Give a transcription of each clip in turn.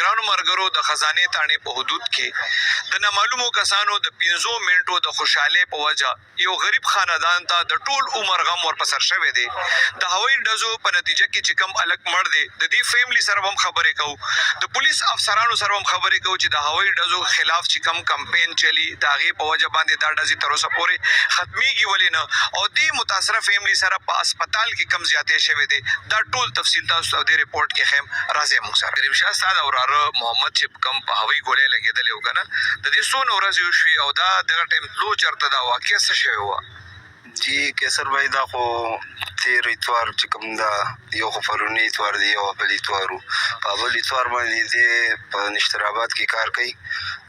ګرانو ملګرو د خزانې تاڼې په حدود کې د نامعلومو کسانو د 15 منټو د خوشحالۍ په وجه یو غریب خاندان ته د ټول عمر غم ورپسر شوی دی. د هوایي ډزو په نتیجه کې چې کم الک مړ دی، د دې فیملی سره هم خبرې کوو، د پولیس افسرانو سره هم خبرې کوو چې د هوایي ډزو خلاف چې کم کمپین چلی د هغې په وجه باندې دا ډزې تر اوسه پورې ختمیږي ولې نه، او دې متاثره فیملی سره په هسپتال کې کم زیاتې شوی دی. دا ټول تفصیل تاسو ته د ریپورټ کې خیم راځي موږ سره. کریم شاه ستا د وراره محمد چې کم په هوایي ګولۍ لګېدلی و که نه، د دې څونه ورځې وشوې او دا دغه ټایم تلو چېرته دا واقع څه شوې وه؟ جی کیسر بھائی دا خو تیر اتوار چې کوم دا یو خو پرونی اتوار دی یو بل اتوار و. په بل اتوار باندې دی په نشتر آباد کې کار کوي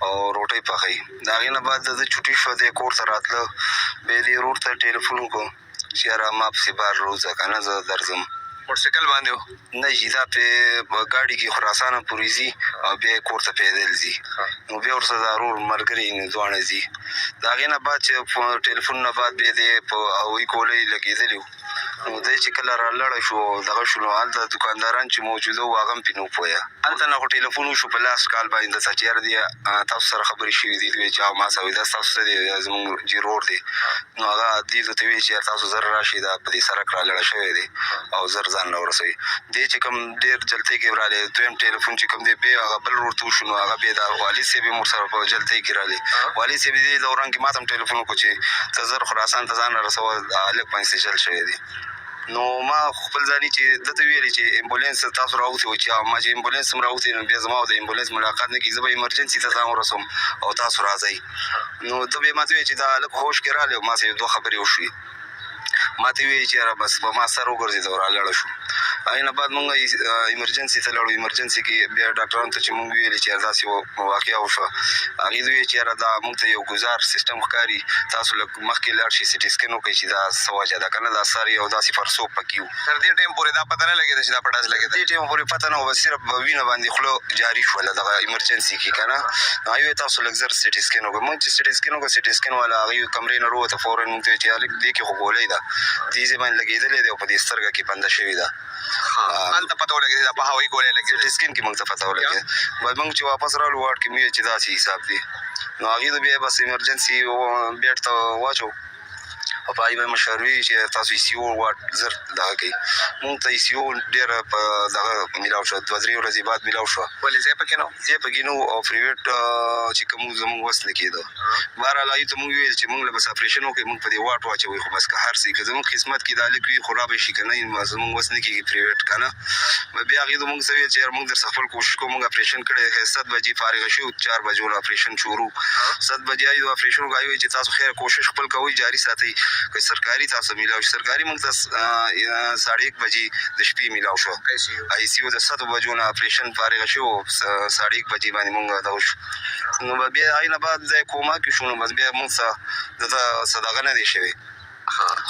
او روټۍ پخوي. د هغې نه بعد د چوټي شوه دی کور ته راتله، بیا یې دې ورور ته ټلیفون وکړو چې یاره ما پسې بار روځه که نه زه درځم. موټرسایکل باندې و؟ نه جي دا پې ګاډي کې خراسانه پورې ځي او بیا یې کور ته پیدل ځي. نو بیا ورسره دا ورور ملګري دواړه ځي. د هغې نه بعد چې ټلیفون نه بعد بیا دی په هوایي ګولۍ لګېدلي وو. نو دی چې کله رالاړه شو او دغه شو، نو هلته دوکانداران چې موجوده وو هغه هم پرې نه پوهه. هلته نه خو ټلیفون وشو په لاست کال باندې درته چې یاره دی تاسو سره خبرې شوي دي. دوی چې ما سره دا ستاسو څه دی، زموږ جي رور دی. نو هغه دې ته ویل چې تاسو زر راشئ، دا په دې سړک رالاړه شوی دی او زر ځان له ورسوي. دی چې کوم ډېر جلتۍ کې رالی، دویم ټلیفون چې کوم دی بیا هغه بل ورور ته وشو، نو هغه بیا د والد صاحب یې ورسره په جلتۍ کې رالی. والد صاحب دې دوران کې ما ته هم ټلیفون وکړو چې ته زر خراسان ته ځان رسوه، هلک باندې چل شوی دی. نو ما خپل ځاني چې ده ته ویلې چې امبولانس تاسو راوتې وو، چې ما چې امبولانس هم راوتې، نو بیا زما او د امبولانس ملاقات نه کېږي، زه به ایمرجنسي ته ځان ورسوم او تاسو راځئ. نو ده بیا ما ته ویل چې دا هلک هوش کې رالی او ما سره یو دوه خبرې وشوې. ما ته ویلې چې یاره بس په ما سر وګرځېد او رالاړه شو. هغې نه بعد مونږ ایمرجنسي ته لاړو. ایمرجنسي کې بیا ډاکټرانو ته چې مونږ ویلې چې یاره داسې واقعه وشوه، هغې دوی ویل چې یاره دا مونږ ته یو ګزار سیسټم ښکاري، تاسو لږ مخکې لاړ شئ، سي ټي سکین وکړئ چې دا څه وجه ده که نه، دا سر یو داسې فرسوب پکې وو. تر دې ټایم پورې دا پته نه لګېده چې دا په ډز لګېده؟ دې ټایم پورې پته نه وه، بس صرف وینه باندې خوله جاري شوله دغه ایمرجنسي کې که نه. هغې ویل تاسو لږ زر سي ټي سکین وکړئ. مونږ چې سي ټي سکین وکړو، سي ټي سکین والا هغې کمرې نه راووته، فوراً مونږ ته ویل چې هلک دې کې خو ګولۍ ده، دې ځای باندې لګېدلې ده او په دې سترګه کې بنده شوې ده. هلته پته ولګېده دا په هوایي ګولۍ لګېده؟ سي ټي سکین کې مونږ ته پته ولګېده. بعد مونږ چې واپس رالو واټ کې مې ویل چې داسې حساب دی. نو هغې ته بیا بس ایمرجنسي بیډ ته واچو او په هغې به مشر وي چې تاسو ای سی او واټ زر دغه کوي. مونږ ته ای سی او ډېره په دغه میلاو شوه، 2-3 ورځې بعد میلاو شوه. ولې ځای پکې نه و؟ ځای پکې نه و او پرایویټ چې کوم زموږ وس نه کېده. بهرحال هغې ته مونږ ویل چې مونږ له بس اپریشن وکړئ، مونږ په دې واټ واچوئ، خو بس که هر څه که زموږ خدمت کې دا هلک وي خو را به شي که نه، زموږ وس نه کېږي پرایویټ که نه. بیا هغې ته مونږ څه ویل چې یاره مونږ درڅخه خپل کوشش کوو، مونږ اپریشن کړی 7 بجې فارغه شوو، 4 بجو نه اپریشن شروع. 7 بجې هغې اپریشن وکړو. هغې وایي چې تاسو خیر کوشش خپل کوئ، جاري ساتئ، که سرکاري تاسو میلاو شي. سرکاري مونږ ته 1:30 بجې د شپې میلاو شوه. آی سی یو د 7 بجو نه اپریشن فارغه شوو، 1:30 بجې باندې مونږ دغه شو. نو بیا هغې نه بعد ځای کوما کې شو، نو بس بیا مونږ څه دته څه دغه نه دی شوی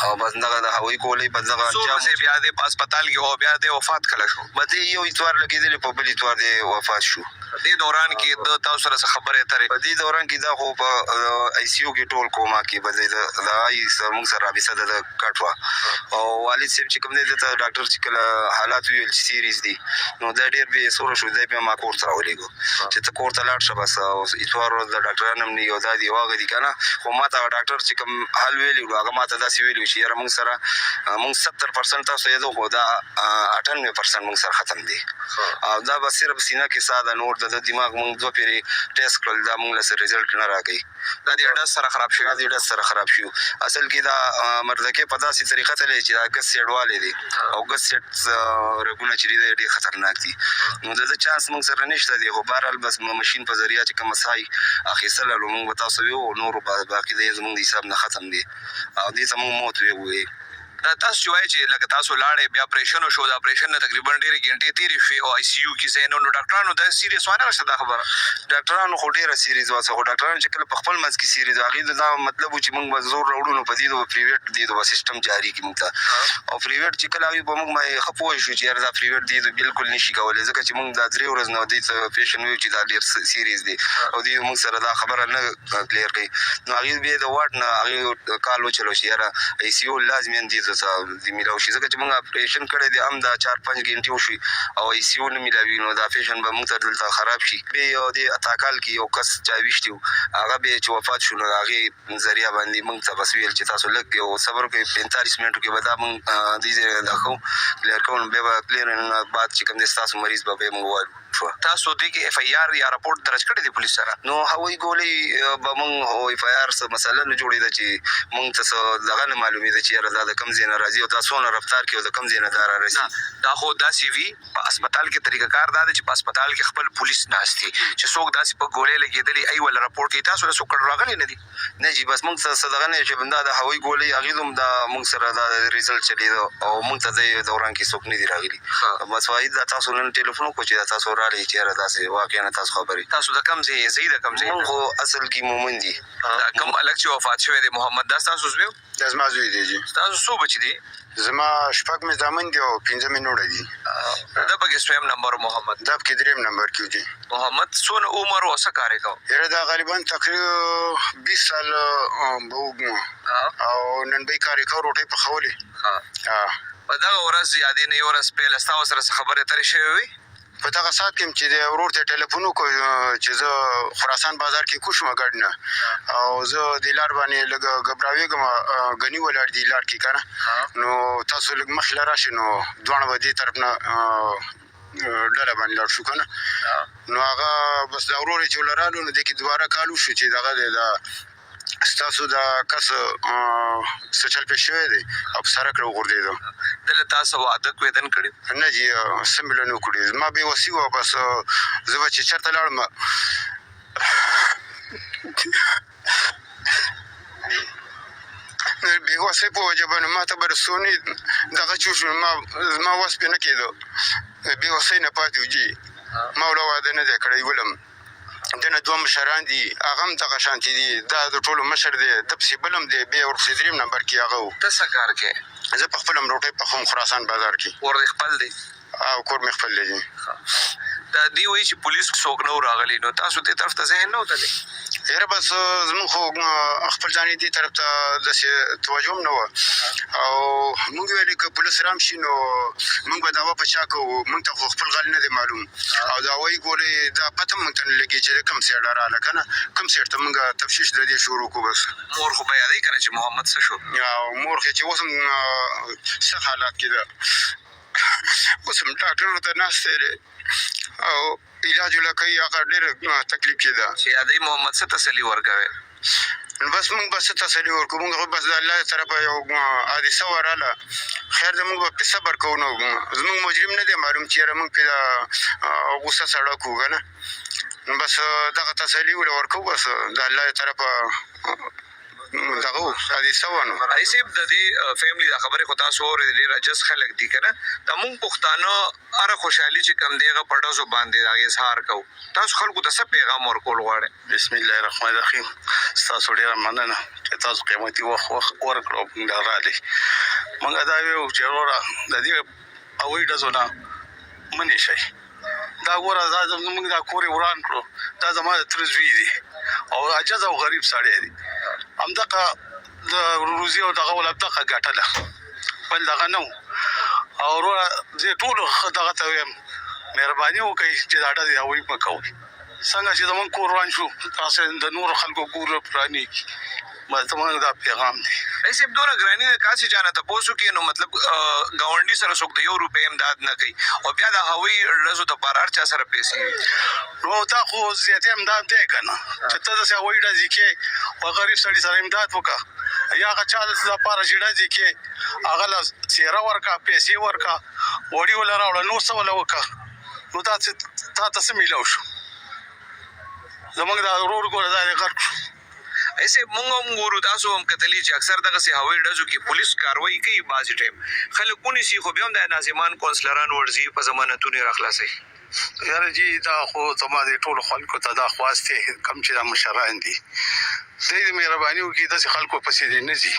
او بس دغه د هوایي ګولۍ په دغه څو ورځې بیا دی په هسپتال کې او بیا دی وفات کله شو؟ به دی یو اتوار لګېدلی، په بل اتوار دی وفات شو. دې دوران کې د تاسو سره څه خبرې اترې؟ په دې دوران کې دا خو په آی سی یو کې ټول کوما کې به دی د هغه سره مونږ سره رابطه د کټ وه. او والد صاحب چې کوم دی دته ډاکټر چې کله حالات وویل چې سیریز دي، نو دا ډېر بې سوره شو. دی بیا ما کور ته راولېږو چې ته کور ته لاړ شه، بس اتوار ورځ د ډاکټران هم نه یو دا دي هغه دي که نه. خو ما ته ډاکټر چې کوم حال ویلي وو، هغه ما ته داسې ویلي وو چې یاره مونږ سره مونږ 70% تاسو یادو، خو دا 98% مونږ سره ختم دی. او دا به صرف سینه کې ساه ده، نور د دماغ مونږ 2 پیرې ټیسټ کړل، دا مونږ له رزلټ نه راکوي. دا د ډز سره خراب شوي؟ دا د ډز سره خراب شوي. اصل کې دا مردکې په داسې طریقه تللی چې دا ګس سیډ والی دی او ګس سیډ رګونه چې دي دا ډېر خطرناک دي. نو د ده چانس مونږ سره نشته دی، خو بهرحال بس مشین په ذریعه چې کومه ساه یې اخیستله، نو مونږ به تاسو ویو، نورو باقي دی زمونږ د حساب نه ختم دی او دې ته مونږ موت ویوی. تاسو چې وایئ چې لکه تاسو لاړئ بیا اپریشن وشو، د اپریشن نه تقریبا ډېرې ګنټې تېرې شوې او آی سی یو کې ځای نه و، نو ډاکټرانو دا سیریس وانهغسته دا خبره؟ ډاکټرانو خو ډېره سیریز وه، خو ډاکټرانو چې کله په خپل منځ کې سیریز وه، هغې دا مطلب و چې مونږ به زور راوړو، نو په دې به پرایویټ دې به سیسټم جاري کړي مونږ ته. او پرایویټ چې کله هغوی په مونږ باندې ښه پوه شو چې یاره دا پرایویټ دې بالکل نه شي کولی، ځکه چې مونږ دا 3 ورځې نه دې ته پیشن ویو چې دا ډېر سیریز دی او دې مونږ سره دا خبره نه کلیر کوي. نو هغې بیا د واټ نه هغې کال وچلو چې یاره آی سی یو لازماً دې ته څه میلاو شي ځکه چې موږ اپریشن کړی دی هم دا 4-5 غنټې وشي او آی سی یو نه میلاوي نو دا پیشن به موږ ته دلته خراب شي بیا یو د اتاکال کې یو کس چا ویشتي و هغه بیا چې وفات شو نو هغې ذریعه باندې موږ ته بس ویل چې تاسو لږ یو صبر وکړئ 45 منټو کې به دا موږ دې ځای دا کوو کلیر کوو نو بیا به کلیر بعد چې کوم دی ستاسو مریض به بیا موږ وایو تاسو دې کې اف ای آر یا راپورټ درج کړی دی پولیس سره نو هوایي ګولۍ به موږ اف ای آر څه مسله نه جوړېده چې موږ ته څه دغه نه معلومېده چې یاره دا د کوم ځای نه راځي او دا څونه رفتار کوي او د کوم ځای نه دا رارسي دا خو داسې وي په هسپتال کې طریقه کار دا دی چې په هسپتال کې خپل پولیس ناست دي چې څوک داسې په ګولۍ لګېدلي ای ولا راپورټ کوي تاسو له څوک راغلي نه دي نه جی بس موږ څه دغه نه چې دا د هوایي ګولۍ هغې هم دا موږ سره دا ریزلټ چلېده او موږ ته د دوران کې څوک نه دي راغلي بس واحد دا تاسو نن ټلیفون وکړو چې دا تاسو راغلئ چې یاره داسې واقعا تاسو خبرې تاسو د کوم ځای یې د کوم ځای موږ خو اصل کې مومن دي دا کوم هلک چې وفات شوی دی محمد دا ستاسو زوی و دا زما زوی دی جی ستاسو څو بچي دي زما 6 مې زامن دي او 5 مې نوړه دي دا پکې سویم نمبر محمد دا پکې 3 نمبر کې جی محمد څونه عمر او څه کار کوي یاره دا غالبا تقریبا 20 سال به وګمو او نن به کار کوي روټي په خولې په دغه ورځ یادې نه یو ورځ پیل ستاسو سره خبرې ترې شوې وي په دغه ساعت کې چې د ورور ته ټلیفون وکړ چې زه خراسان بازار کې کوشم ګډنه او زه د لار باندې لږ غبراویږم غنی ولاړ دی لار کې کنه نو تاسو لږ مخې راشي نو دوه به دې طرف نه ډله باندې لاړ شو کنه نو هغه بس دا ورور چې ولرالو نو د کې دوباره کالو شو چې دغه د ستاسو دا کس سچل پېښ شوی دی او په سړک راوغورځېدو دلته تاسو واده کوېدن کړي نه جی څه مې له نه کړي زما بېوسي وه بس زه به چې چېرته لاړم بېوسۍ په وجه باندې ما ته به رسونې دغه چې وشو زما وس پې نه کېدو بېوسۍ نه پاتې و جي ما وله واده نه دی کړی ولم دنه دوه مشران دي هغه هم دغه شانتې دي دا د ټولو مشر دی ده پسې بل هم دی بیا ورپسې 3 نمبر کې هغه و ته څه کار کوې زه په خپله هم روټۍ پخوم خراسان بازار کې کور دې خپل دی او کور مې خپل دی دا دی وایي چې پولیس څوک نه و راغلی نو تاسو دې طرف ته ذهن نه وتلی یاره بس زموږ خو خپل ځانې دې طرف ته داسې توجه هم نه وه او موږ ویلې که پولیس رام شي نو موږ به دعوا په چا کوو موږ ته خو خپل غل نه دی معلوم او د هوایي ګولۍ دا پته موږ ته نه لګي چې د کوم سایډ راغله که نه کوم سایډ ته موږ تفتیش د دې شروع کړو بس مور خو به یادوي که نه چې محمد څه شو او مور خو چې اوس هم څه حالات کې ده اوس هم ډاکټر ته ناستی دی او علاج ولا کوي هغه ډېر تکلیف کې ده چې یادوي محمد څه تسلي ورکوي بس موږ به څه تسلي ورکړو موږ خو بس د الله طرفه یو حادثه وراله خیر ده موږ به پرې صبر کوو نو زموږ مجرم نه دی معلوم چې یاره موږ پرې غوسه سړه کړو که نه نو بس دغه تسلي وله ورکوو بس د الله طرفه دغه و حادثه وه نو رئیس صاحب د دې فیملی دا خبرې خو تاسو اورېدې ډېر عجز خلک دي که نه د مونږ پښتانه هره خوشحالي چې کوم دی هغه په ډزو باندې د هغې اظهار کوو تاسو خلکو ته څه پیغام ورکول غواړئ بسم الله الرحمن الرحیم ستاسو ډېره مننه چې تاسو قیمتي وخت ورکړو موږ راغلي موږ دا ویو چې وروره د دې هوایي ډزو نه منې شئ دا ګوره دا زموږ دا کور یې وران کړو دا زما د تره زوی دی او عجز او غریب سړی دی همدغه د روزي او دغه ول همدغه ګټله بل دغه نه او وروره زه ټولو دغه ته ویم مهرباني وکړئ چې دا ډزې هوایي مه کوئ څنګه چې زموږ کور وران شو تاسو د نورو خلکو کور پرانیږي بس زموږ دا پیغام دی رئیس صاحب دونه ګراني ده کاسې چا نه تپوس وکړي نو مطلب ګاونډي سره څوک د 1 روپۍ امداد نه کوي او بیا د هوایي ډزو دپاره هر چا سره پیسې وي نو دا خو زیاتې امداد دی که نه چې ته داسې هوایي ډزې کې او غریب سړي سره امداد وکړه یا هغه چا لپاره چې ډزې کې هغه له څېره ورکړه پیسې ورکړه وړي وله راوړه نور څه وله وکړه نو دا تا ته څه میلاو شو زموږ دا ورور ګوره دا یې غرق شو ایسے مونږ هم ګورو تاسو هم کتلی چې اکثر دغسې هوایي ډزو کې پولیس کاروایي کوي بعضې ټایم خلک ونیسي خو بیا هم د ناظمان کونسلران ورځي په ضمانتونو یې راخلاصوي یاره جي دا خو زما د ټولو خلکو ته دا خواست دی کوم چې دا مشران دي دوی د مهرباني وکړي داسې خلکو پسې دې نه ځي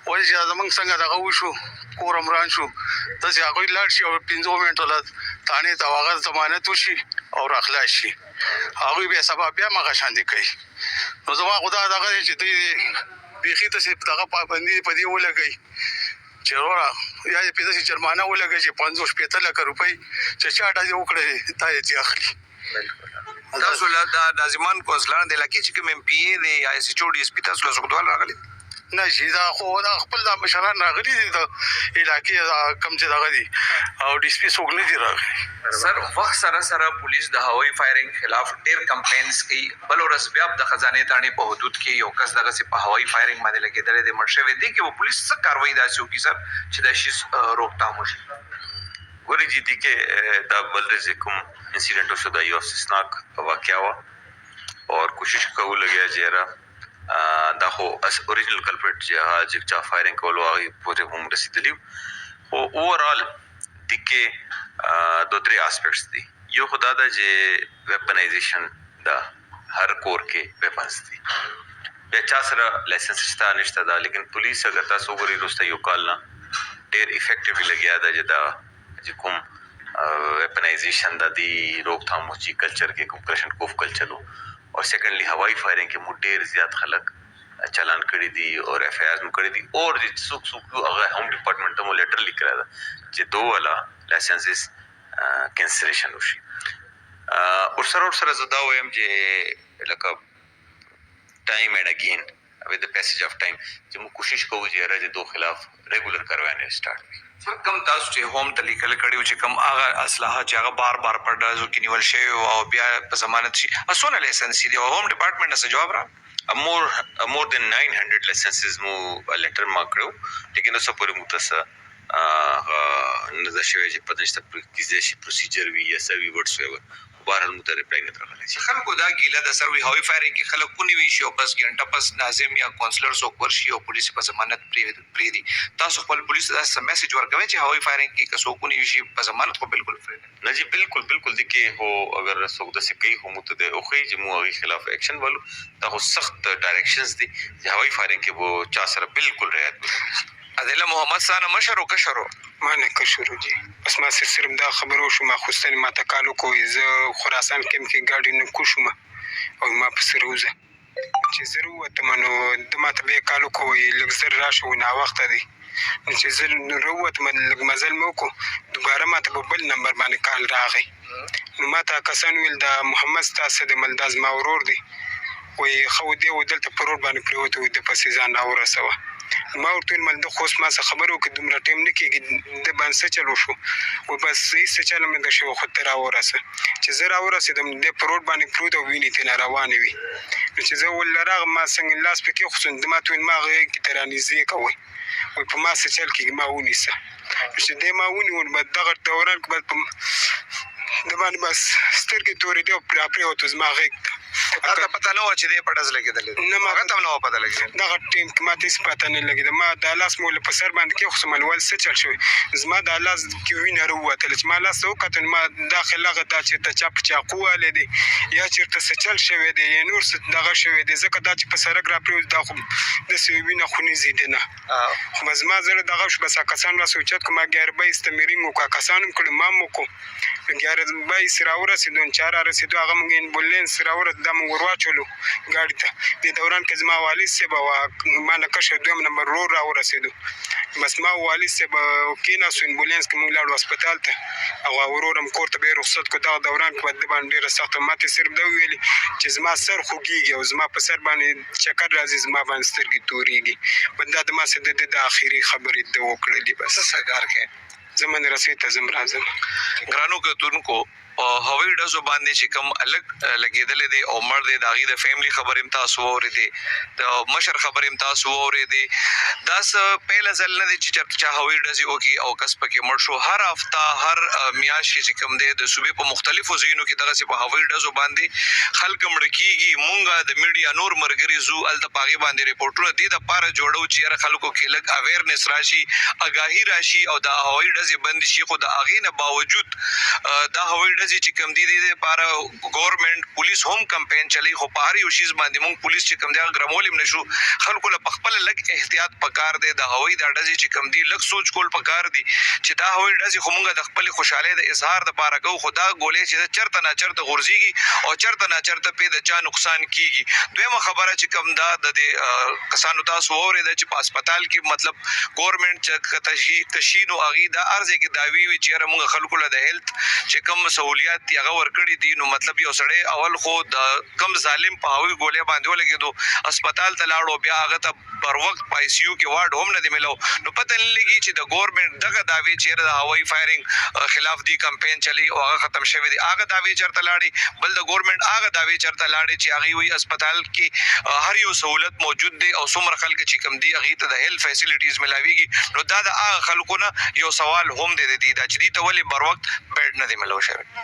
ولې چې زموږ څنګه دغه وشو کور هم وران شو داسې هغوی لاړ شي او 15 منټو له تانې ته هغه ضمانت وشي او راخلاص شي هغوی بیا سبا بیا مغه شاندې کوي نو زما خو دا دغه دی چې دوی بیخي داسې دغه پابندي په دې ولګوي چې وروره یا یې پې داسې جرمانه ولګوي چې 50-60 لکه روپۍ چې چا ډزې وکړې دا یې چې اخلي. تاسو له د ناظمان کونسلان د علاقې چې کوم ایم پی ای دی یا ایس ایچ او ډي اس پي تاسو له سوګدوال راغلي نه چې دا خو دا خپل دا مشران راغلي دي د علاقې کم چې دغه دي او ډي اس پي څوک نه دي راغلي. سر وخت سره سره پولیس د هوایي فایرنګ خلاف ډیر کمپاینز کوي. بل ورځ بیا د خزانه تاڼې په حدود کې یو کس دغه په هوایي فایرنګ باندې لګیدل د مرشوي دي کې پولیس څه کاروایی داسې وکړي سر چې د شي روکتام وشي. ګورې جدي کې دا بل ورځ کوم انسیډنټ وشو دا یو افسوسناک واقعه وه اور کوشش کوو لګیا چې یاره دا خو اوریجنل کلپریټ چې چا فایرنګ کولو هغې پورې هم رسېدلي خو اوورال دې کې 2-3 اسپیکټس دي. یو خو دا ده چې ویپنایزیشن دا هر کور کې ویپنز دي بیا چا سره لایسنس شته نشته دا لیکن پولیس اگر تاسو وګورئ وروسته یو کال نه ډېر افیکټیولی لګیا ده چې دا چې کوم ویپنایزیشن د دې روکتھام چې کلچر کې کوم کرشن کوف کلچر و اور سیکنډلی هوایي فایرنګ کې مو ډېر زیات خلک چالان کړي دي او ایف آئی آرز مو کړي دي اور چې څوک هغه هم ډپارټمنټ ته مو لیټر لیک کړی ده چې 2 والا لایسنسز کینسلیشن وشي. ورسره زه دا وایم چې لکه ټایم اینډ اگین with the passage of time چې موږ کوشش کوو چې راځي دو خلاف ریګولر کاروانې سٹارټ کړي. کم تاسو چې هوم ته لیکل کړي چې کم هغه اسلحه چې هغه بار په ډزو کې نیول شوی او بیا په ضمانت شي اسونه لایسنس دي او هوم ډپارټمنټ نه جواب را more than 900 licenses مو لیټر ما کړو لیکن اوس پورې مو تاسو نه دا شوی چې پدې ست کیږي پروسیجر وی یا سروي ورډز وی بهر مو ته ریپلای نه راغلی چې خلکو دا ګیله د سروي هوایي فایرنګ کې خلک کونی وی شي او بس ګنټه پس ناظم یا کونسلر سو ورشي او پولیس په ضمانت پری دي. تاسو خپل پولیس ته سم میسج ورکوي چې هوایي فایرنګ کې کسو کونی وی شي په ضمانت خو بالکل فری نه جی بالکل دي کې هو اگر څوک د سکی هم ته د اوخی چې مو هغه خلاف اکشن والو دا خو سخت ډایرکشنز دي چې هوایي فایرنګ کې وو چا سره بالکل رعایت وکړي. عادل محمد سانه مشرو کشرو ما نه کشرو جی بس ما صرف دا خبرو شو ما خوستنی ما تکالو کوی زه خراسان کې ګاډي نه کوشم او ما په سروزه چې ضرورت منو د ما ته به کالو کوی لګزر راشو نه وخت دی چې زه ضرورت من لګ مزل مو کو دوباره ما ته بل نمبر باندې کال راغی نو ما ته کسان ویل دا محمد تاسو د ملداز ما ورور دی وای خو دی ودلته پرور باندې پریوته د پسې ځان اورسوه ما ورته مل د خوست ما څه خبرو کې دومره ټیم نه کېږي د باندې چلو شو او بس هیڅ چل مې د شو خو تر اورسه چې زه راورسېدم د پروډ باندې پروت او ویني تن روانې وي چې زه ولراغ ما څنګه لاس پکې خو د ما توین ما غي کې ترانیزې کوي او په ما څه چل کې ما ونیسه چې د ما ونی ور بعد دغه دوران کې بعد د باندې بس سترګې تورې دی او پرې او تز ما غي دا پته نه و چې دې پټز لګیدل نه ما هغه ته نه و پته لګیدل دغه ټیم کې ماته هیڅ پته نه لګیده ما د لاس مول په سر باندې کې خو ملول څه چل شوی زما د لاس کې وینه وروته چې ما لاس وکړ ما داخله غدا چې ته چا په چاقو والے دی یا چیرته څه چل شوی دی یا نور څه دغه شوی دی ځکه دا چې په سرک را پریوز دا خو د سوینه خونی زیدنه خو زما زړه دغه شو بس کسان را سوچت کومه ګربې استمرینګ وکا کسانم کړه ما مو کو ګربې سراوره سیدون چار رسیدو هغه مونږ بولین سراوره د مونږ ورواچولو ګاډي ته د دوران کې زما والي سبا ما نه کښه دویم نمبر رو را ورسېدو بس ما والي سبا کینا سو امبولانس کې مونږ لاړو هسپتال ته او اورورم کورته به رخصت کو دا دوران کې بد باندې سخت ماته صرف دا ویلي چې زما سر خوږیږي او زما په سر باندې چکر راځي زما باندې سترګې توريږي بنده د ما سره د اخیری خبرې د وکړلې بس سګار کې زمون رسې ته زم راځم ګرانو کتونکو هوایي ډزو باندې چې کوم الګ لګیدل دي او مر دي داغي د فیملی خبر امتاز ووري دي د مشر خبر امتاز ووري دي دا پهله ځل نه دي چې چا هوایي ډزي وکي او کس پکې مړ شو هر هفته هر میاشت چې کوم دي د صوبې په مختلفو ځایونو کې دغه په هوایي ډزو باندې خلک مړ کیږي مونږه د میډیا نور مرګري زو الته پاغي باندې ریپورټونه دي د پاره جوړو چې خلکو کې لګ اویرنس راشي اگاهي راشي او د هوایي ډزي بند شي خو د اغې نه باوجود د هوایي ډزې چې کم دي د لپاره ګورنمنت پولیس هم کمپاین چلی خو په هر یو شیز باندې مونږ پولیس چې کم دی ګرمولم نشو خلکو له خپل لګ احتیاط پکار دی د هوایي د ډزې چې کم دی لګ سوچ کول پکار دی چې دا هوایي ډزې خو مونږ د خپل خوشاله د اظهار د لپاره کوو خدا ګولې چې چرته نه چرته غورځيږي او چرته نه چرته په د چا نقصان کیږي دویمه خبره چې کم دا د کسانو تاسو اورید چې په هسپتال کې مطلب ګورنمنت چې تشینو اغي دا ارزه کې داوی وی چې موږ خلکو له د هیلث چې کم سہولیات دی هغه ورکړي دي نو مطلب یو سړی اول خو د کم ظالم په هوی ګولې باندې ولګېدو هسپتال ته لاړو بیا هغه ته پر وخت په آی سی یو کې وارد هم نه دی ملو نو پته نه لګي چې د ګورنمنت دغه داوی چې د هوایي فایرینګ خلاف دی کمپاین چلی او هغه ختم شوی دی هغه داوی چرته لاړي بل د ګورنمنت هغه داوی چرته لاړي چې هغه وی هسپتال کې هر یو سہولت موجود دی او څومره خلک چې کم دی هغه ته د هیلث فیسیلیټیز ملاويږي نو دا د هغه خلکو نه یو سوال هم دی دا چې دی ته ولې بر وخت بیډ نه دی ملو شوی